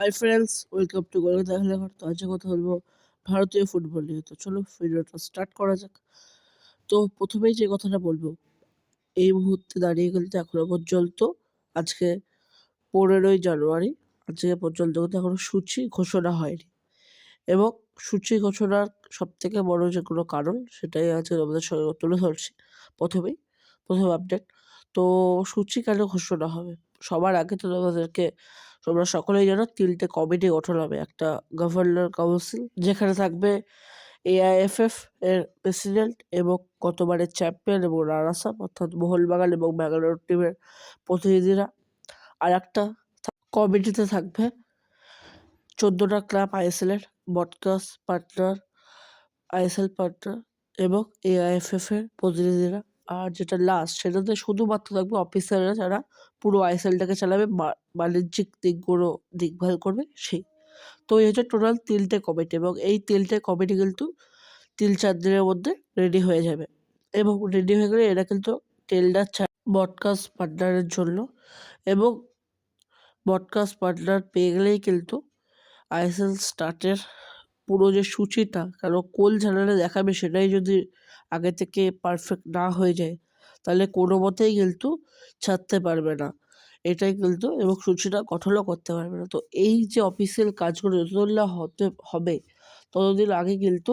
High friends, welcome to Kolkata Khelaghar. তো আজকে কথা বলবো ভারতীয় ফুটবল নিয়ে। তো চলো ভিডিওটা স্টার্ট করা যাক। তো প্রথমেই যে কথাটা বলবো, এই মুহূর্তে দাঁড়িয়ে কিন্তু এখনো পর্যন্ত আজকে 15ই জানুয়ারি, আজকে পর্যন্ত কিন্তু এখনো সূচি ঘোষণা হয়নি। এবং সূচি ঘোষণার সব থেকে বড় যে কোনো কারণ, সেটাই আজকে আমাদের সঙ্গে তুলে ধরছি। প্রথম আপডেট। তো সূচি কেন ঘোষণা হবে? সবার আগে তো তোমরা সকলেই জানো 3টে কমিটি গঠন হবে। একটা গভর্নর কাউন্সিল, যেখানে থাকবে এআইএফএফ এর প্রেসিডেন্ট এবং গতবারের চ্যাম্পিয়ন এবং রানার্স আপ অর্থাৎ মোহনবাগান এবং ব্যাঙ্গালোর টিমের প্রতিনিধিরা। আর একটা কমিটিতে থাকবে 14টা ক্লাব আইএসএল-এর আইএসএল পার্টনার এবং এআইএফএফ এর প্রতিনিধিরা। আর যেটা লাস্ট, সেটাতে শুধুমাত্র থাকবে অফিসাররা, যারা পুরো আইএসএলটাকে চালাবে, বাণিজ্যিক দিকগুলো দেখভাল করবে সেই। তো এই হচ্ছে টোটাল 3টে কমিটি, এবং এই 3টে কমিটি কিন্তু 3-4 দিনের মধ্যে রেডি হয়ে যাবে। এবং রেডি হয়ে গেলে এরা কিন্তু টেন্ডার ব্রডকাস্ট পার্টনারের জন্য, এবং ব্রডকাস্ট পার্টনার পেয়ে গেলেই কিন্তু আইএসএল স্টার্টের পুরো যে সূচিটা, কারণ কোন চ্যানেলে দেখাবে সেটাই যদি আগে থেকে পারফেক্ট না হয়ে যায়, তাহলে কোনো মতেই কিন্তু ছাড়তে পারবে না এটাই কিন্তু, এবং সূচিটা গঠনও করতে পারবে না। তো এই যে অফিসিয়াল কাজগুলো যতদিন না হবে, ততদিন আগে কিন্তু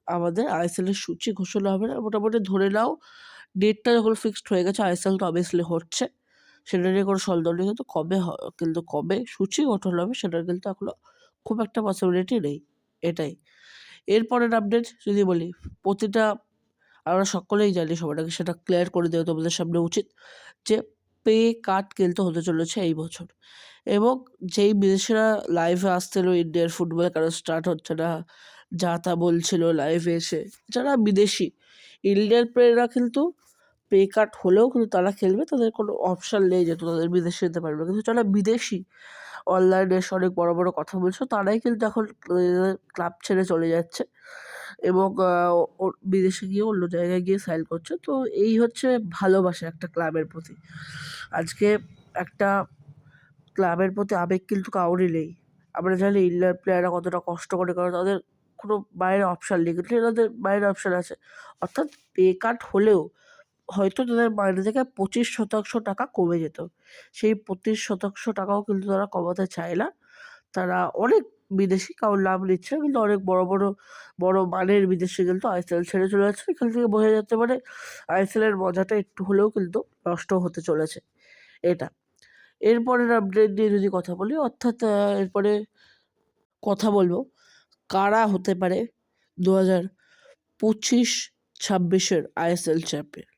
আমাদের আইএসএল-এর সূচি ঘোষণা হবে না। মোটামুটি ধরে নাও ডেটটা যখন ফিক্সড হয়ে গেছে, আইএসএল তো অবভিয়াসলি হচ্ছে, সেটা নিয়ে কোনো সন্দেহ নেই। কিন্তু কবে সূচি গঠন হবে সেটার কিন্তু এখনো খুব একটা পসিবিলিটি নেই। এটাই। এরপরের আপডেট যদি বলি, প্রতিটা আমরা সকলেই জানি, সবার আগে সেটা ক্লিয়ার করে দেওয়া তোমাদের সামনে উচিত, যে পে কাট কিন্তু হতে চলেছে এই বছর। এবং যেই বিদেশিরা লাইভে আসছিল ইন্ডিয়ার ফুটবল কারণ স্টার্ট হচ্ছে না, যা তা বলছিল লাইভে এসে, যারা বিদেশি ইন্ডিয়ান প্লেয়াররা কিন্তু পে কাট হলেও কিন্তু তারা খেলবে, তাদের কোনো অপশান নেই যে তাদের বিদেশে যেতে পারবে। কিন্তু যারা বিদেশি অনলাইনে এসে অনেক বড় বড় কথা বলছে, তারাই কিন্তু এখন ক্লাব ছেড়ে চলে যাচ্ছে এবং বিদেশে গিয়ে অন্য জায়গায় গিয়ে সাইন করছে। তো এই হচ্ছে ভালোবাসা একটা ক্লাবের প্রতি। আজকে একটা ক্লাবের প্রতি আবেগ কিন্তু কারোরই নেই। আমরা জানি ইন্ডিয়ান প্লেয়াররা কতটা কষ্ট করে, কারণ তাদের কোনো বাইরের অপশান নেই, কিন্তু এনাদের বাইরের অপশান আছে। অর্থাৎ পে কাট হলেও হয়তো তাদের মাইনে থেকে 25% টাকা কমে যেত। সেই 25% টাকাও কিন্তু তারা কমাতে চায় না। তারা অনেক বিদেশি, কারোর নাম নিচ্ছে না, কিন্তু অনেক বড় মানের বিদেশি কিন্তু আইএসএল ছেড়ে চলে যাচ্ছে। এখান থেকে বোঝা যেতে পারে আইএসএলের মজাটা একটু হলেও কিন্তু নষ্ট হতে চলেছে এটা। এরপরের আপডেট নিয়ে যদি কথা বলি, অর্থাৎ এরপরে কথা বলবো কারা হতে পারে 2025-26 আইএসএল চ্যাম্পিয়ন।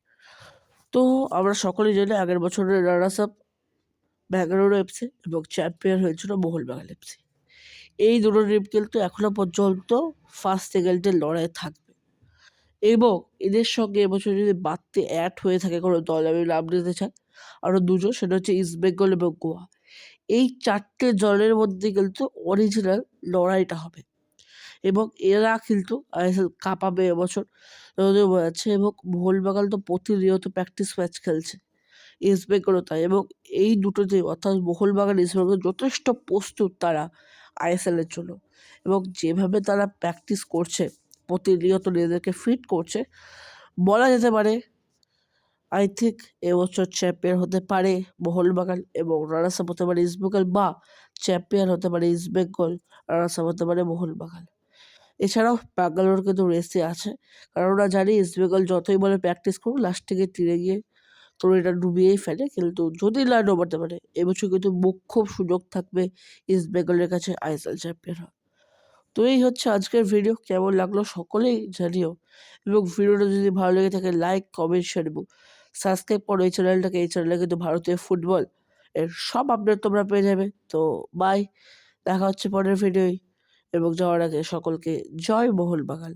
তো আমরা সকলেই জানি আগের বছরের রানার্স আপ ব্যাঙ্গালুরু এফসি এবং চ্যাম্পিয়ন হয়েছিল মোহনবাগান এফসি। এই দুটো টিম কিন্তু এখনো পর্যন্ত ফার্স্ট সেকেন্ডে লড়াই থাকবে, এবং এদের সঙ্গে এবছর যদি বাড়তি অ্যাড হয়ে থাকে কোনো দল, আমি নাম নিতে চাই আরও দুজন, সেটা হচ্ছে ইস্ট বেঙ্গল এবং গোয়া। এই 4টে দলের মধ্যে কিন্তু অরিজিনাল লড়াইটা হবে, এবং এরা কিন্তু আইএসএল কাঁপাবে এবছর যতদূর বোঝা যাচ্ছে। এবং মোহনবাগান তো প্রতিনিয়ত প্র্যাকটিস ম্যাচ খেলছে, ইস্ট বেঙ্গলও তাই। এবং এই দুটো টিম অর্থাৎ মোহনবাগান, ইস্ট বেঙ্গল যথেষ্ট প্রস্তুত তারা আইএসএলের জন্য, এবং যেভাবে তারা প্র্যাকটিস করছে, প্রতিনিয়ত নিজেদেরকে ফিট করছে, বলা যেতে পারে আই থিঙ্ক এবছর চ্যাম্পিয়ন হতে পারে মোহনবাগান এবং রানার্স আপ হতে পারে ইস্ট বেঙ্গল, বা চ্যাম্পিয়ন হতে পারে ইস্ট বেঙ্গল, রানার্স আপ হতে পারে মোহনবাগান। এছাড়াও ব্যাঙ্গালোর কিন্তু রেসে আছে, কারণ ওরা জানি ইস্ট বেঙ্গল যতই বলে প্র্যাকটিস করুক, লাস্ট থেকে তীরে গিয়ে তো এটা ডুবিয়েই ফেলে। কিন্তু যদি না ডোবাতে পারে, এবছর কিন্তু মোক্ষম সুযোগ থাকবে ইস্ট বেঙ্গলের কাছে আইএসএল চ্যাম্পিয়ন হওয়ার। তো এই হচ্ছে আজকের ভিডিও, কেমন লাগলো সকলেই জানিও, এবং ভিডিওটা যদি ভালো লেগে থাকে লাইক, কমেন্ট, শেয়ার এবং সাবস্ক্রাইব করো এই চ্যানেলটাকে। এই চ্যানেলে কিন্তু ভারতীয় ফুটবল এর সব আপডেট তোমরা পেয়ে যাবে। তো বাই, দেখা হচ্ছে পরের ভিডিওয়, এবং যাওয়ার আগে সকলকে জয় মোহনবাগান।